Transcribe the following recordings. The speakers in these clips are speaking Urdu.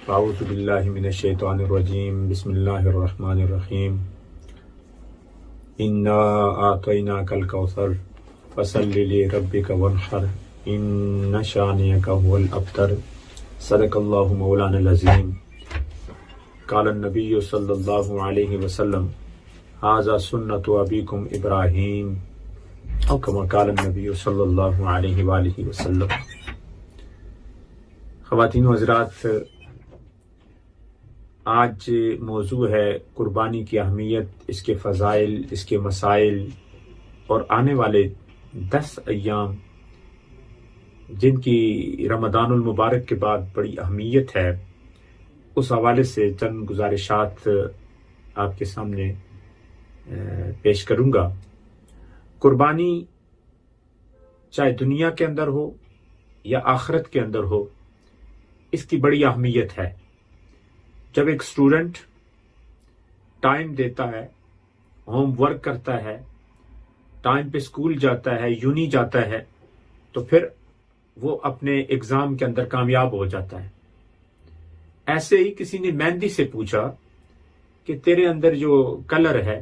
اعوذ باللہ من الشیطان الرجیم بسم اللہ الرحمن الرحیم انا اعطیناک الکوثر فصل لربک وانحر ان شانئک هو الابتر صدق اللہ مولانا العظیم قال النبی صلی اللہ علیہ وسلم ھذا سنت ابیکم ابراہیم او کما قال النبی صلی اللہ علیہ وآلہ وسلم۔ خواتین و حضرات، آج موضوع ہے قربانی کی اہمیت، اس کے فضائل، اس کے مسائل اور آنے والے 10 ایام جن کی رمضان المبارک کے بعد بڑی اہمیت ہے، اس حوالے سے چند گزارشات آپ کے سامنے پیش کروں گا۔ قربانی چاہے دنیا کے اندر ہو یا آخرت کے اندر ہو، اس کی بڑی اہمیت ہے۔ جب ایک اسٹوڈنٹ ٹائم دیتا ہے، ہوم ورک کرتا ہے، ٹائم پہ اسکول جاتا ہے، یونی جاتا ہے، تو پھر وہ اپنے ایگزام کے اندر کامیاب ہو جاتا ہے۔ ایسے ہی کسی نے مہندی سے پوچھا کہ تیرے اندر جو کلر ہے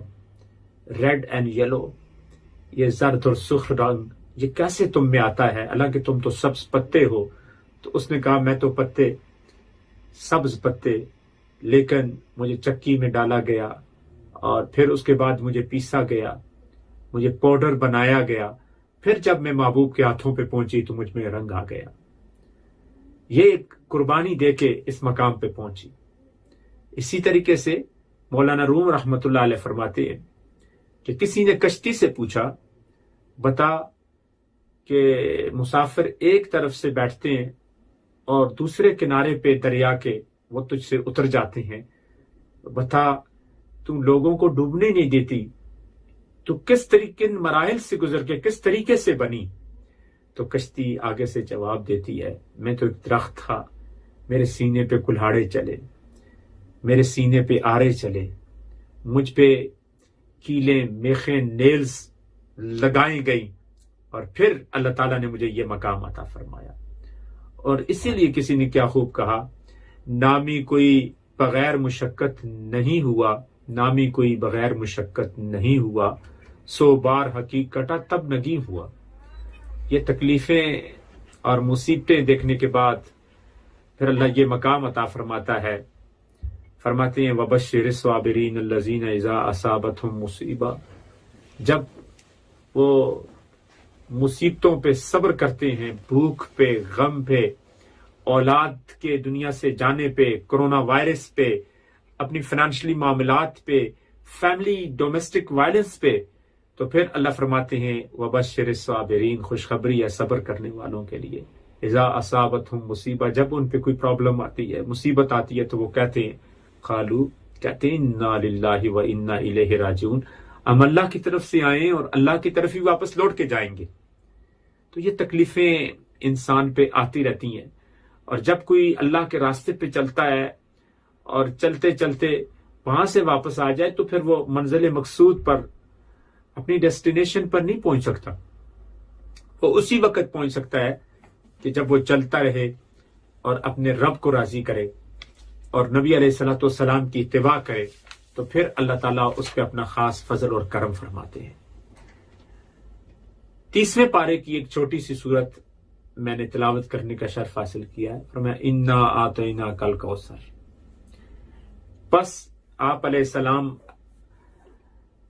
ریڈ اینڈ یلو، یہ زرد اور سرخ رنگ، یہ کیسے تم میں آتا ہے، حالانکہ تم تو سبز پتے ہو؟ تو اس نے کہا میں تو پتے، سبز پتے، لیکن مجھے چکی میں ڈالا گیا اور پھر اس کے بعد مجھے پیسا گیا، مجھے پاؤڈر بنایا گیا، پھر جب میں محبوب کے ہاتھوں پہ پہنچی تو مجھ میں رنگ آ گیا۔ یہ ایک قربانی دے کے اس مقام پہ پہنچی۔ اسی طریقے سے مولانا روم رحمۃ اللہ علیہ فرماتے ہیں کہ کسی نے کشتی سے پوچھا، بتا کہ مسافر ایک طرف سے بیٹھتے ہیں اور دوسرے کنارے پہ دریا کے وہ تجھ سے اتر جاتے ہیں، بتا تم لوگوں کو ڈوبنے نہیں دیتی، تو کس طریقے مراحل سے گزر کے کس طریقے سے بنی؟ تو کشتی آگے سے جواب دیتی ہے، میں تو ایک درخت تھا، میرے سینے پہ کلہاڑے چلے، میرے سینے پہ آرے چلے، مجھ پہ کیلیں، میخیں، نیلز لگائی گئی، اور پھر اللہ تعالیٰ نے مجھے یہ مقام عطا فرمایا۔ اور اسی لیے کسی نے کیا خوب کہا، نامی کوئی بغیر مشقت نہیں ہوا، نامی کوئی بغیر مشقت نہیں ہوا، 100 بار حقیقت تب نگی ہوا۔ یہ تکلیفیں اور مصیبتیں دیکھنے کے بعد پھر اللہ یہ مقام عطا فرماتا ہے۔ فرماتے ہیں وَبَشِّرِ الصَّابِرِينَ الَّذِينَ إِذَا أَصَابَتْهُمْ مُصِیبَۃٌ، جب وہ مصیبتوں پہ صبر کرتے ہیں، بھوک پہ، غم پہ، اولاد کے دنیا سے جانے پہ، کرونا وائرس پہ، اپنی فنانشلی معاملات پہ، فیملی ڈومیسٹک وائلنس پہ، تو پھر اللہ فرماتے ہیں وَبَشِّرِ الصَّابِرِينَ، خوشخبری ہے صبر کرنے والوں کے لیے۔ اذا اصابتہم مصیبہ، جب ان پہ کوئی پرابلم آتی ہے، مصیبت آتی ہے، تو وہ کہتے ہیں قالو، کہتے ہیں انا للہ و انا الیہ راجعون، ہم اللہ کی طرف سے آئیں اور اللہ کی طرف ہی واپس لوٹ کے جائیں گے۔ تو یہ تکلیفیں انسان پہ آتی رہتی ہیں، اور جب کوئی اللہ کے راستے پہ چلتا ہے اور چلتے چلتے وہاں سے واپس آ جائے، تو پھر وہ منزل مقصود پر، اپنی ڈیسٹینیشن پر نہیں پہنچ سکتا۔ وہ اسی وقت پہنچ سکتا ہے کہ جب وہ چلتا رہے اور اپنے رب کو راضی کرے اور نبی علیہ الصلوۃ والسلام کی اتباع کرے، تو پھر اللہ تعالیٰ اس پہ اپنا خاص فضل اور کرم فرماتے ہیں۔ 30ویں پارے کی ایک چھوٹی سی صورت میں نے تلاوت کرنے کا شرف حاصل کیا ہے۔ فرمایا انا اعطیناک الکوثر، پس آپ علیہ السلام،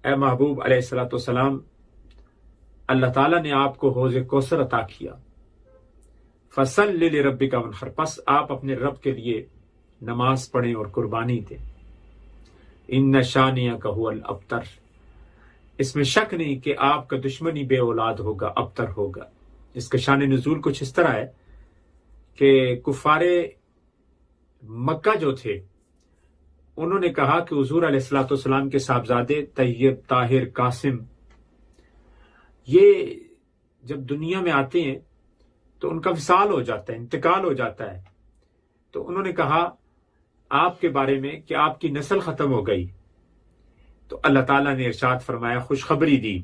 اے محبوب علیہ الصلوۃ والسلام، اللہ تعالیٰ نے آپ کو حوض کوثر عطا کیا۔ فصل لربک وانحر، پس آپ اپنے رب کے لیے نماز پڑھیں اور قربانی دیں۔ ان شانئک ھو الابتر، اس میں شک نہیں کہ آپ کا دشمن ہی بے اولاد ہوگا، ابتر ہوگا۔ اس کا شان نزول کچھ اس طرح ہے کہ کفار مکہ جو تھے، انہوں نے کہا کہ حضور علیہ الصلوۃ والسلام کے صاحبزادے طیب، طاہر، قاسم، یہ جب دنیا میں آتے ہیں تو ان کا وصال ہو جاتا ہے، انتقال ہو جاتا ہے۔ تو انہوں نے کہا آپ کے بارے میں کہ آپ کی نسل ختم ہو گئی۔ تو اللہ تعالیٰ نے ارشاد فرمایا، خوشخبری دی،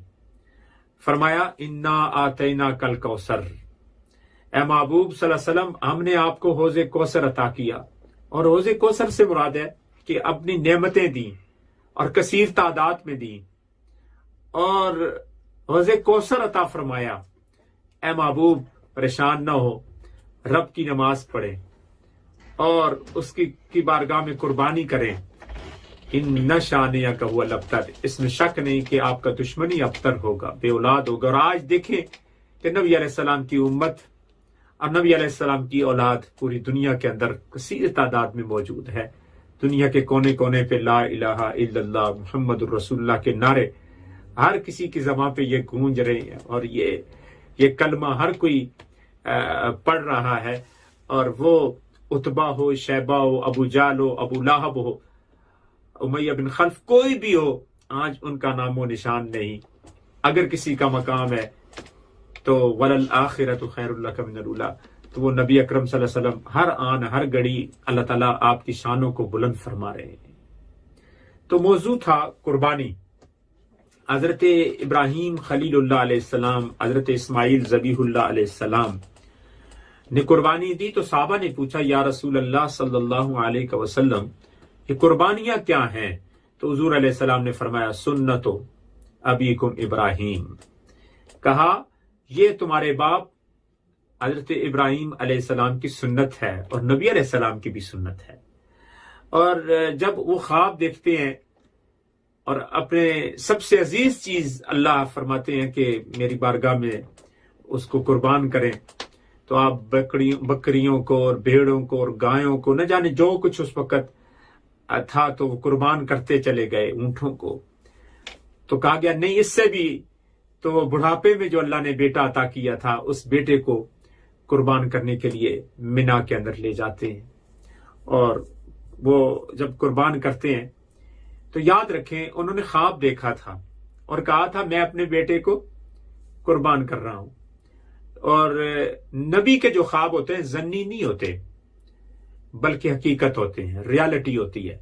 فرمایا انا آتیناک الکوثر، اے محبوب صلی اللہ علیہ وسلم، ہم نے آپ کو حوض کوثر عطا کیا۔ اور حوض کوثر سے مراد ہے کہ اپنی نعمتیں دیں اور کثیر تعداد میں دیں اور حوض کوثر عطا فرمایا۔ اے محبوب پریشان نہ ہو، رب کی نماز پڑھیں اور اس کی بارگاہ میں قربانی کریں۔ ان شانیہ کا ہوا الابتر، اس میں شک نہیں کہ آپ کا دشمن ہی ابتر ہوگا، بے اولاد ہوگا۔ اور آج دیکھیں کہ نبی علیہ السلام کی امت اور نبی علیہ السلام کی اولاد پوری دنیا کے اندر کثیر تعداد میں موجود ہے۔ دنیا کے کونے کونے پہ لا الہ الا اللہ محمد الرسول اللہ کے نعرے ہر کسی کی زبان پہ یہ گونج رہے ہیں، اور یہ کلمہ ہر کوئی پڑھ رہا ہے۔ اور وہ عتبہ ہو، شیبہ ہو، ابو جہل ہو، ابو لہب ہو، امیہ بن خلف، کوئی بھی ہو، آج ان کا نام و نشان نہیں۔ اگر کسی کا مقام ہے تو وَلَلْآخِرَةُ خَيْرٌ لَكَ مِنَ الْأُولَىٰ، تو وہ نبی اکرم صلی اللہ علیہ وسلم ہر آن ہر گھڑی اللہ تعالیٰ آپ کی شانوں کو بلند فرما رہے ہیں۔ تو موضوع تھا قربانی۔ حضرت ابراہیم خلیل اللہ علیہ السلام، حضرت اسماعیل ذبیح اللہ علیہ السلام نے قربانی دی، تو صحابہ نے پوچھا یا رسول اللہ صلی اللہ علیہ وسلم یہ قربانیاں کیا ہیں؟ تو حضور علیہ السلام نے فرمایا سنت ابیکم ابراہیم، کہا یہ تمہارے باپ حضرت ابراہیم علیہ السلام کی سنت ہے اور نبی علیہ السلام کی بھی سنت ہے۔ اور جب وہ خواب دیکھتے ہیں اور اپنے سب سے عزیز چیز اللہ فرماتے ہیں کہ میری بارگاہ میں اس کو قربان کریں، تو آپ بکریوں کو اور بھیڑوں کو اور گایوں کو، نہ جانے جو کچھ اس وقت تھا، تو وہ قربان کرتے چلے گئے، اونٹوں کو۔ تو کہا گیا نہیں، اس سے بھی تو وہ بڑھاپے میں جو اللہ نے بیٹا عطا کیا تھا، اس بیٹے کو قربان کرنے کے لیے منا کے اندر لے جاتے ہیں، اور وہ جب قربان کرتے ہیں تو یاد رکھیں انہوں نے خواب دیکھا تھا اور کہا تھا میں اپنے بیٹے کو قربان کر رہا ہوں۔ اور نبی کے جو خواب ہوتے ہیں ظنی نہیں ہوتے بلکہ حقیقت ہوتے ہیں، ریالٹی ہوتی ہے۔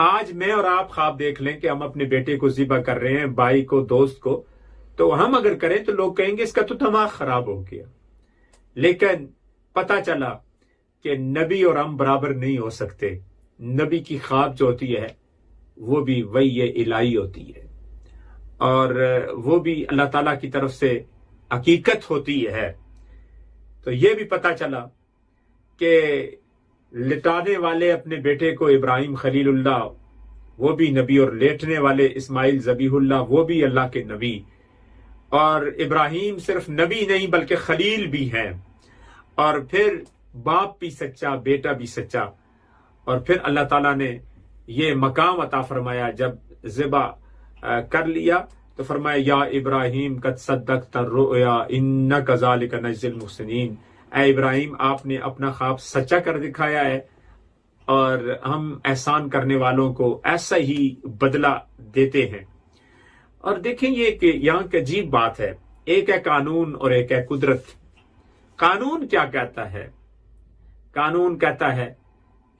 آج میں اور آپ خواب دیکھ لیں کہ ہم اپنے بیٹے کو ذبح کر رہے ہیں، بھائی کو، دوست کو، تو ہم اگر کریں تو لوگ کہیں گے اس کا تو دماغ خراب ہو گیا۔ لیکن پتہ چلا کہ نبی اور ہم برابر نہیں ہو سکتے۔ نبی کی خواب جو ہوتی ہے وہ بھی وحی الہی ہوتی ہے، اور وہ بھی اللہ تعالیٰ کی طرف سے حقیقت ہوتی ہے۔ تو یہ بھی پتہ چلا کہ لٹانے والے اپنے بیٹے کو ابراہیم خلیل اللہ وہ بھی نبی، اور لیٹنے والے اسماعیل ذبیح اللہ وہ بھی اللہ کے نبی، اور ابراہیم صرف نبی نہیں بلکہ خلیل بھی ہیں، اور پھر باپ بھی سچا، بیٹا بھی سچا۔ اور پھر اللہ تعالیٰ نے یہ مقام عطا فرمایا، جب ذبح کر لیا تو فرمایا یا ابراہیم قد صدقت الرؤیا انا کذالک نجزی المحسنین، اے ابراہیم آپ نے اپنا خواب سچا کر دکھایا ہے، اور ہم احسان کرنے والوں کو ایسا ہی بدلہ دیتے ہیں۔ اور دیکھیں یہ کہ یہاں کی عجیب بات ہے، ایک ہے قانون اور ایک ہے قدرت۔ قانون کیا کہتا ہے؟ قانون کہتا ہے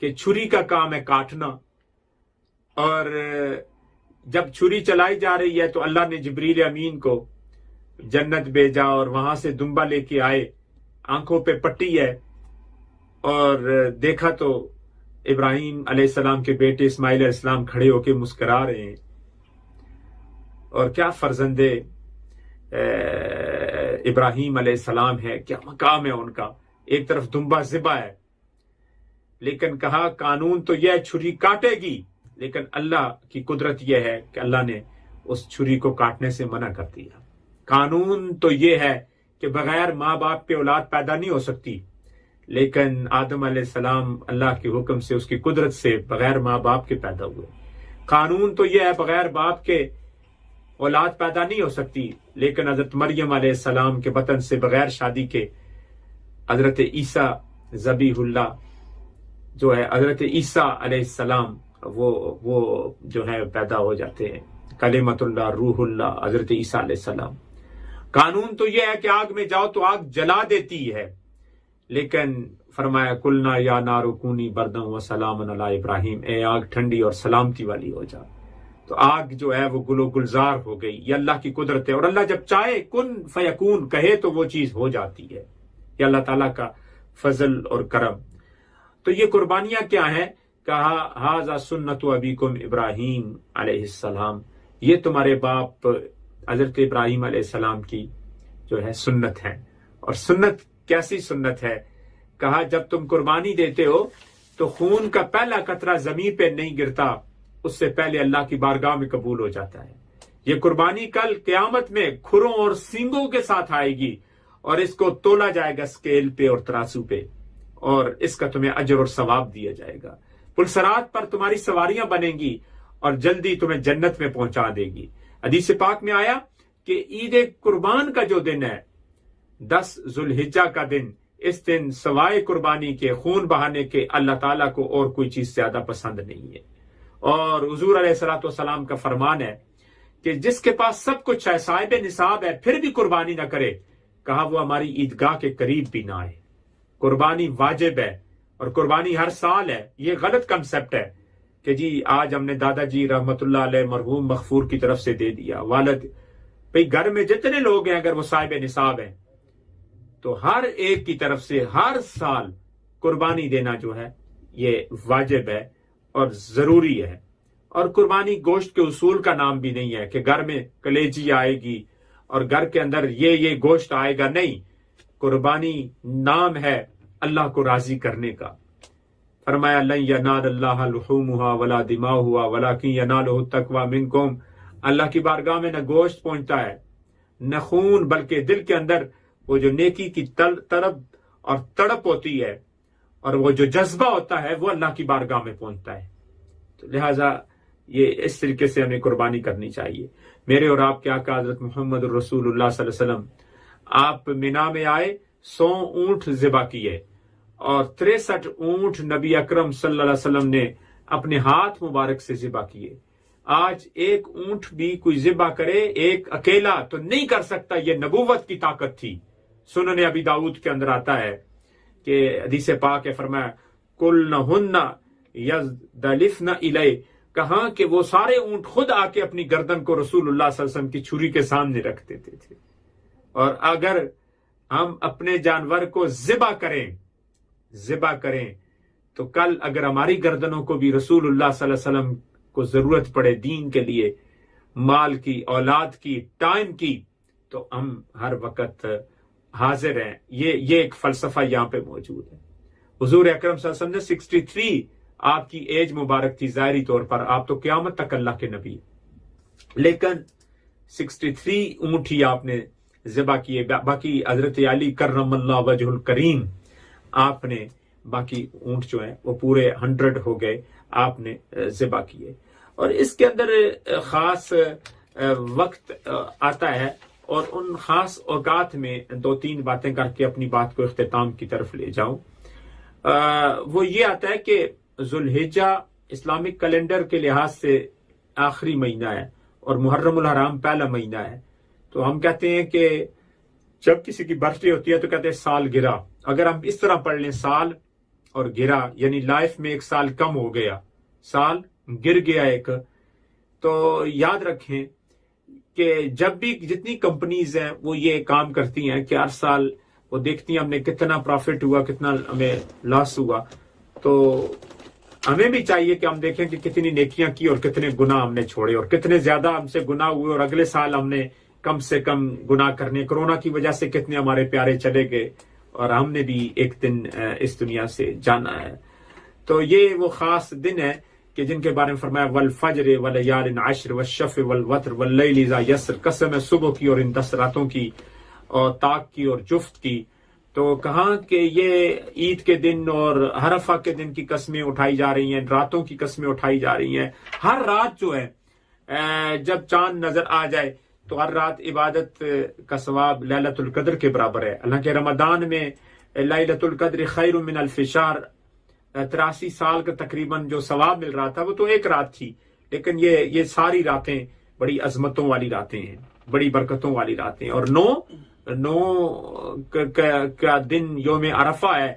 کہ چھری کا کام ہے کاٹنا، اور جب چھری چلائی جا رہی ہے تو اللہ نے جبریل امین کو جنت بھیجا، اور وہاں سے دمبا لے کے آئے، آنکھوں پہ پٹی ہے، اور دیکھا تو ابراہیم علیہ السلام کے بیٹے اسماعیل علیہ السلام کھڑے ہو کے مسکرا رہے ہیں، اور کیا فرزند ابراہیم علیہ السلام ہے، کیا مقام ہے ان کا۔ ایک طرف دمبا ذبح ہے، لیکن کہا قانون تو یہ ہے چھری کاٹے گی، لیکن اللہ کی قدرت یہ ہے کہ اللہ نے اس چھری کو کاٹنے سے منع کر دیا۔ قانون تو یہ ہے کہ بغیر ماں باپ کے اولاد پیدا نہیں ہو سکتی، لیکن آدم علیہ السلام اللہ کے حکم سے، اس کی قدرت سے بغیر ماں باپ کے پیدا ہوئے۔ قانون تو یہ ہے بغیر باپ کے اولاد پیدا نہیں ہو سکتی، لیکن حضرت مریم علیہ السلام کے بطن سے بغیر شادی کے حضرت عیسیٰ ذبیح اللہ جو ہے، حضرت عیسیٰ علیہ السلام وہ جو ہے پیدا ہو جاتے ہیں، کلمۃ اللہ، روح اللہ، حضرت عیسیٰ علیہ السلام۔ قانون تو یہ ہے کہ آگ میں جاؤ تو آگ جلا دیتی ہے، لیکن فرمایا کلنا یا نار کونی بردن و سلام علی ابراہیم، اے آگ ٹھنڈی اور سلامتی والی ہو جا۔ تو آگ جو ہے وہ گل و گلزار ہو گئی۔ یہ اللہ کی قدرت ہے، اور اللہ جب چاہے کن فیکون کہے تو وہ چیز ہو جاتی ہے، یہ اللہ تعالیٰ کا فضل اور کرم۔ تو یہ قربانیاں کیا ہیں؟ کہا ھذا سنت ابیکم ابراہیم علیہ السلام، یہ تمہارے باپ حضرت ابراہیم علیہ السلام کی جو ہے سنت ہے۔ اور سنت کیسی سنت ہے؟ کہا جب تم قربانی دیتے ہو تو خون کا پہلا قطرہ زمین پہ نہیں گرتا، اس سے پہلے اللہ کی بارگاہ میں قبول ہو جاتا ہے۔ یہ قربانی کل قیامت میں کھروں اور سینگوں کے ساتھ آئے گی، اور اس کو تولا جائے گا اسکیل پہ اور ترازو پہ، اور اس کا تمہیں اجر اور ثواب دیا جائے گا۔ پلسرات پر تمہاری سواریاں بنیں گی اور جلدی تمہیں جنت میں پہنچا دے گی۔ حدیث پاک میں آیا کہ عید قربان کا جو دن ہے 10 ذوالحجہ کا دن، اس دن سوائے قربانی کے، خون بہانے کے، اللہ تعالیٰ کو اور کوئی چیز زیادہ پسند نہیں ہے۔ اور حضور علیہ الصلوۃ والسلام کا فرمان ہے کہ جس کے پاس سب کچھ ہے، صاحب نصاب ہے، پھر بھی قربانی نہ کرے، کہا وہ ہماری عیدگاہ کے قریب بھی نہ آئے۔ قربانی واجب ہے، اور قربانی ہر سال ہے۔ یہ غلط کنسپٹ ہے کہ جی آج ہم نے دادا جی رحمت اللہ علیہ مرحوم مغفور کی طرف سے دے دیا، والد، بھئی گھر میں جتنے لوگ ہیں اگر وہ صاحب نصاب ہیں تو ہر ایک کی طرف سے ہر سال قربانی دینا جو ہے یہ واجب ہے اور ضروری ہے۔ اور قربانی گوشت کے اصول کا نام بھی نہیں ہے کہ گھر میں کلیجی آئے گی اور گھر کے اندر یہ گوشت آئے گا، نہیں۔ قربانی نام ہے اللہ کو راضی کرنے کا۔ فرمایا لن ینال اللہ لحومها ولا دماؤها ولکن ینالہ التقوی منکم، اللہ کی بارگاہ میں نہ گوشت پہنچتا ہے نہ خون، بلکہ دل کے اندر وہ جو نیکی کی طلب اور تڑپ ہوتی ہے اور وہ جو جذبہ ہوتا ہے وہ اللہ کی بارگاہ میں پہنچتا ہے۔ تو لہٰذا یہ اس طریقے سے ہمیں قربانی کرنی چاہیے۔ میرے اور آپ کے آقا حضرت محمد الرسول اللہ صلی اللہ علیہ وسلم آپ مینا میں آئے، 100 اونٹ ذبح کیے، اور 63 اونٹ نبی اکرم صلی اللہ علیہ وسلم نے اپنے ہاتھ مبارک سے ذبح کیے۔ آج ایک اونٹ بھی کوئی ذبح کرے ایک اکیلا تو نہیں کر سکتا، یہ نبوت کی طاقت تھی۔ سنن ابی داؤد کے اندر آتا ہے کہ حدیث پاک ہے، فرمایا کلنہن یزدلفن الی، کہاں کہ وہ سارے اونٹ خود آ کے اپنی گردن کو رسول اللہ صلی اللہ علیہ وسلم کی چھری کے سامنے رکھ دیتے تھے۔ اور اگر ہم اپنے جانور کو ذبح کریں تو کل اگر ہماری گردنوں کو بھی رسول اللہ صلی اللہ علیہ وسلم کو ضرورت پڑے دین کے لیے، مال کی، اولاد کی، ٹائم کی، تو ہم ہر وقت حاضر ہیں۔ یہ ایک فلسفہ یہاں پہ موجود ہے۔ حضور اکرم صلی اللہ علیہ وسلم نے 63 آپ کی ایج مبارک تھی، ظاہری طور پر آپ تو قیامت تک اللہ کے نبی، لیکن 63 اونٹ ہی آپ نے ذبح کیے، باقی حضرت علی کرم اللہ وجہ الکریم آپ نے باقی اونٹ جو ہیں وہ پورے 100 ہو گئے، آپ نے ذبح کیے۔ اور اس کے اندر خاص وقت آتا ہے، اور ان خاص اوقات میں 2-3 باتیں کر کے اپنی بات کو اختتام کی طرف لے جاؤں۔ وہ یہ آتا ہے کہ ذوالحجہ اسلامک کیلنڈر کے لحاظ سے آخری مہینہ ہے اور محرم الحرام پہلا مہینہ ہے۔ تو ہم کہتے ہیں کہ جب کسی کی برتھ ڈے ہوتی ہے تو کہتے ہیں سال گرا۔ اگر ہم اس طرح پڑھ لیں سال اور گرا، یعنی لائف میں ایک سال کم ہو گیا، سال گر گیا ایک، تو یاد رکھیں کہ جب بھی جتنی کمپنیز ہیں وہ یہ کام کرتی ہیں کہ ہر سال وہ دیکھتی ہیں ہم نے کتنا پروفٹ ہوا، کتنا ہمیں لاس ہوا، تو ہمیں بھی چاہیے کہ ہم دیکھیں کہ کتنی نیکیاں کی اور کتنے گناہ ہم نے چھوڑے اور کتنے زیادہ ہم سے گناہ ہوئے، اور اگلے سال ہم نے کم سے کم گناہ کرنے، کرونا کی وجہ سے کتنے ہمارے پیارے چلے گئے اور ہم نے بھی ایک دن اس دنیا سے جانا ہے۔ تو یہ وہ خاص دن ہے کہ جن کے بارے میں فرمایا والفجر ولیال عشر والشفع والوتر واللیل اذا یسر، قسم ہے صبح کی اور ان 10 راتوں کی، اور طاق کی اور جفت کی۔ تو کہاں کہ یہ عید کے دن اور عرفہ کے دن کی قسمیں اٹھائی جا رہی ہیں، راتوں کی قسمیں اٹھائی جا رہی ہیں۔ ہر رات جو ہے جب چاند نظر آ جائے تو ہر رات عبادت کا ثواب لیلۃ القدر کے برابر ہے۔ حالانکہ رمضان میں لیلۃ القدر خیر من الف شہر، 83 سال کا تقریباً جو ثواب مل رہا تھا وہ تو ایک رات تھی، لیکن یہ ساری راتیں بڑی عظمتوں والی راتیں ہیں، بڑی برکتوں والی راتیں۔ اور 9 کا دن یوم عرفہ ہے،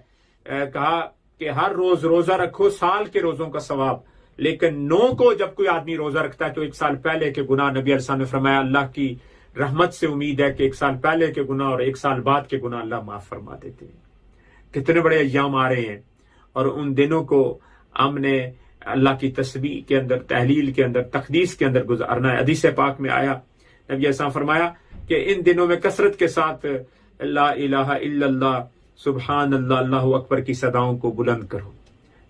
کہا کہ ہر روز روزہ رکھو سال کے روزوں کا ثواب، لیکن 9 کو جب کوئی آدمی روزہ رکھتا ہے تو 1 سال پہلے کے گناہ، نبی علیہ السلام نے فرمایا اللہ کی رحمت سے امید ہے کہ 1 سال پہلے کے گناہ اور 1 سال بعد کے گناہ اللہ معاف فرما دیتے ہیں۔ کتنے بڑے ایام آ رہے ہیں، اور ان دنوں کو ہم نے اللہ کی تسبیح کے اندر، تحلیل کے اندر، تقدیس کے اندر گزارنا ہے۔ حدیث پاک میں آیا، نبی ایسا فرمایا کہ ان دنوں میں کثرت کے ساتھ لا الہ الا اللہ، سبحان اللہ، اللہ اکبر کی صداؤں کو بلند کرو،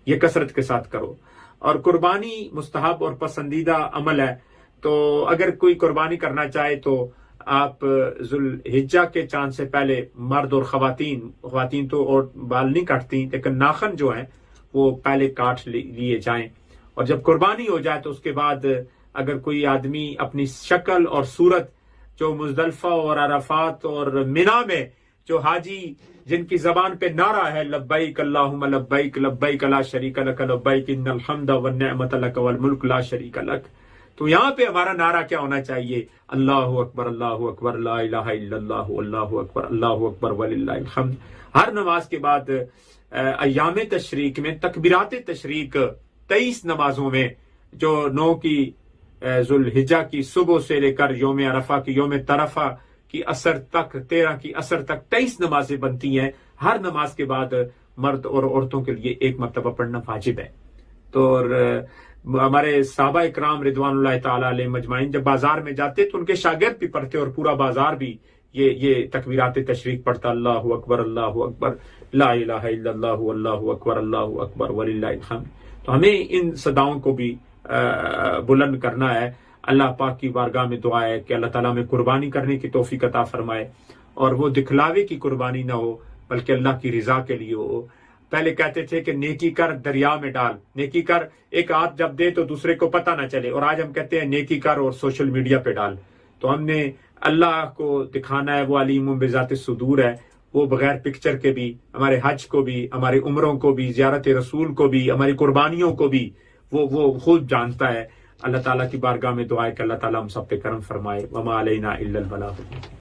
یہ کثرت کے ساتھ کرو۔ اور قربانی مستحب اور پسندیدہ عمل ہے، تو اگر کوئی قربانی کرنا چاہے تو آپ ذوالحجہ کے چاند سے پہلے مرد اور خواتین تو اور بال نہیں کاٹتی، لیکن ناخن جو ہیں وہ پہلے کاٹ لیے جائیں، اور جب قربانی ہو جائے تو اس کے بعد اگر کوئی آدمی اپنی شکل اور صورت جو مزدلفہ اور عرفات اور منا میں جو حاجی جن کی زبان پہ نعرہ ہے لبیک اللہم لبیک لبیک لا شریک لک لبیک ان الحمد والنعمت لک والملک لا شریک لک، تو یہاں پہ ہمارا نعرہ کیا ہونا چاہیے؟ اللہ اکبر لا الہ الا اللہ اللہ اکبر وللہ الحمد۔ ہر نماز کے بعد ایام تشریق میں تکبیرات تشریق 23 نمازوں میں، جو 9 کی ذوالحجہ کی صبح سے لے کر یوم عرفہ کی یوم طرفہ کی عصر تک، 13 کی عصر تک 23 نمازیں بنتی ہیں۔ ہر نماز کے بعد مرد اور عورتوں کے لیے ایک مرتبہ پڑھنا واجب ہے۔ تو ہمارے صحابہ اکرام رضوان اللہ تعالیٰ علیہ مجمعین جب بازار میں جاتے تو ان کے شاگرد بھی پڑھتے، اور پورا بازار بھی یہ تکبیرات تشریق پڑھتا، اللہ اکبر لا الہ الا اللہ اللہ اکبر وللہ الحمد۔ تو ہمیں ان صداؤں کو بھی بلند کرنا ہے۔ اللہ پاک کی بارگاہ میں دعا ہے کہ اللہ تعالیٰ میں قربانی کرنے کی توفیق عطا فرمائے، اور وہ دکھلاوے کی قربانی نہ ہو بلکہ اللہ کی رضا کے لیے ہو۔ پہلے کہتے تھے کہ نیکی کر دریا میں ڈال، نیکی کر ایک ہاتھ جب دے تو دوسرے کو پتہ نہ چلے، اور آج ہم کہتے ہیں نیکی کر اور سوشل میڈیا پہ ڈال۔ تو ہم نے اللہ کو دکھانا ہے، وہ علیم بذات الصدور ہے، وہ بغیر پکچر کے بھی ہمارے حج کو بھی، ہمارے عمروں کو بھی، زیارت رسول کو بھی، ہماری قربانیوں کو بھی وہ خود جانتا ہے۔ اللہ تعالیٰ کی بارگاہ میں دعا ہے کہ اللہ تعالیٰ ہم سب پہ کرم فرمائے۔ وما علینا الا البلاغ۔